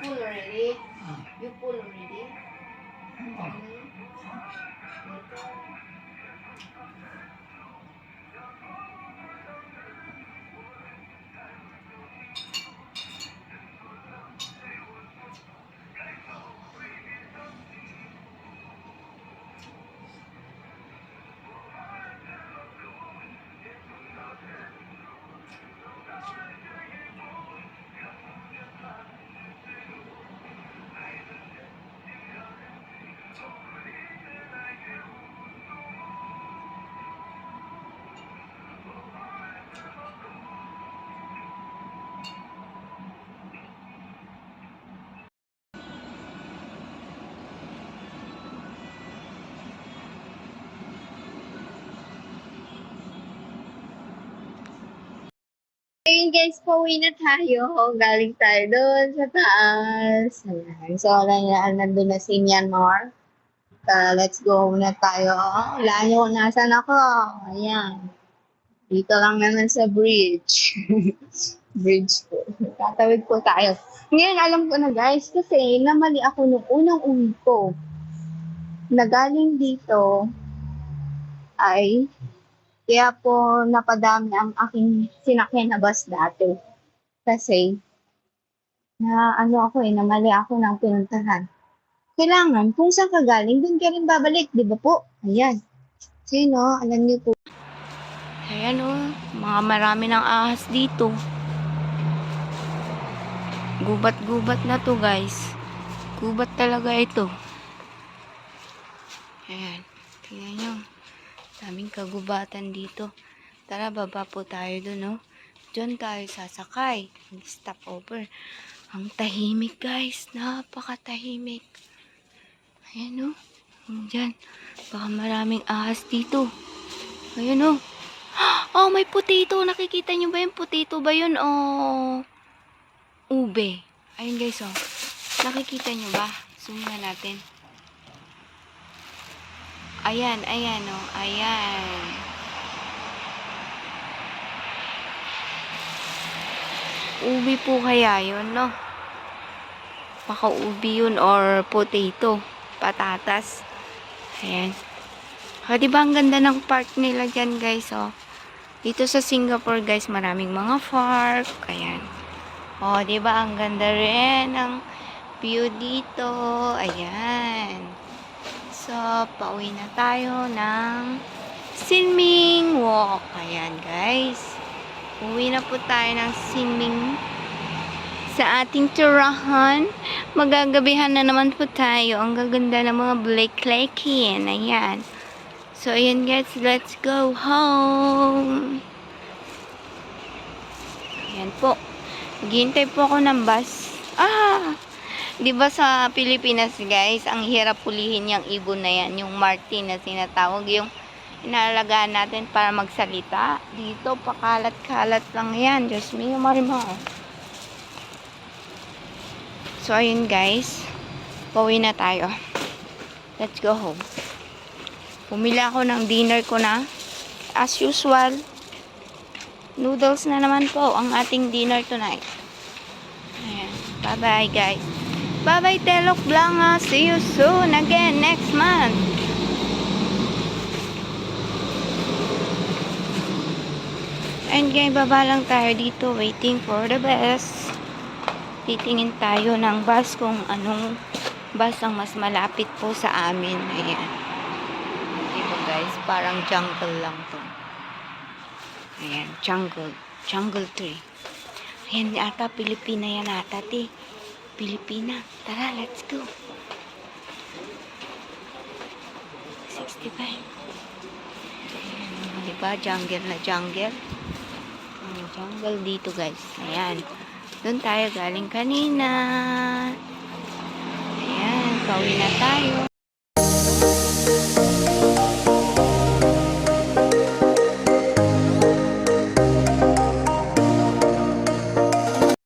pull already? You pull already? Ayun guys, pauwi na tayo. Galing tayo doon sa taas. Ayan. So, nandun na si Myanmar. Let's go na tayo. Wala nyo kung nasan ako. Ayan. Dito lang naman sa bridge. Bridge po. Tatawid po tayo. Ngayon, alam ko na guys, kasi namali ako nung unang uwi ko. Nagaling dito ay kaya po napadami ang aking sinakyan na bus dati. Kasi namali ako ng pinuntahan. Kailangan, kung saan ka galing, dun ka rin babalik, di ba po? Ayan. Sino, alam niyo po. Ayan mga marami ng ahas dito. Gubat-gubat na to guys. Gubat talaga ito. Ayan. Tingnan nyo. Daming kagubatan dito. Tara, baba po tayo dun, Diyan tayo sasakay. Stop over. Ang tahimik guys. Napakatahimik. Ayan Diyan. Baka maraming ahas dito. Ayan Oh, may potato. Nakikita nyo ba yung potato ba yun? Ube. Ayun guys, Nakikita nyo ba? Zoom na natin. Ayan, ayan, Ayan. Ube po kaya yun, Baka ube yun or potato. Patatas. Ayan. Diba ang ganda ng park nila dyan, guys, Dito sa Singapore, guys, maraming mga park. Ayan. Diba ang ganda rin ng view dito. Ayan. So, pauwi na tayo ng Sin-Ming Walk. Ayan, guys. Uwi na po tayo ng Sin-Ming sa ating tirahan. Magagabihan na naman po tayo. Ang gaganda ng mga black-clakin. Ayan. So, ayan guys, let's go home. Ayan po. Maghihintay po ako ng bus. Diba sa Pilipinas guys, ang hirap pulihin yung ibon na yan. Yung Martin na sinatawag. Yung inalagaan natin para magsalita. Dito, pakalat-kalat lang yan. Diyos me, marimar. So, ayun guys. Pauwi na tayo. Let's go home. Pumili ako ng dinner ko na. As usual, noodles na naman po ang ating dinner tonight. Ayan. Bye-bye, guys. Bye-bye, Telok Blanga. See you soon again next month. And guys, baba lang tayo dito waiting for the bus. Titingin tayo ng bus kung anong bus ang mas malapit po sa amin. Ayan. Guys, parang jungle lang to. Ayan, jungle tree. Ayan, ata Pilipina yan ata, Pilipina. Tara, let's go. 65. Ayan, diba, jungle na jungle. Jungle dito guys. Ayan, doon tayo galing kanina. Ayan, pauwi na tayo.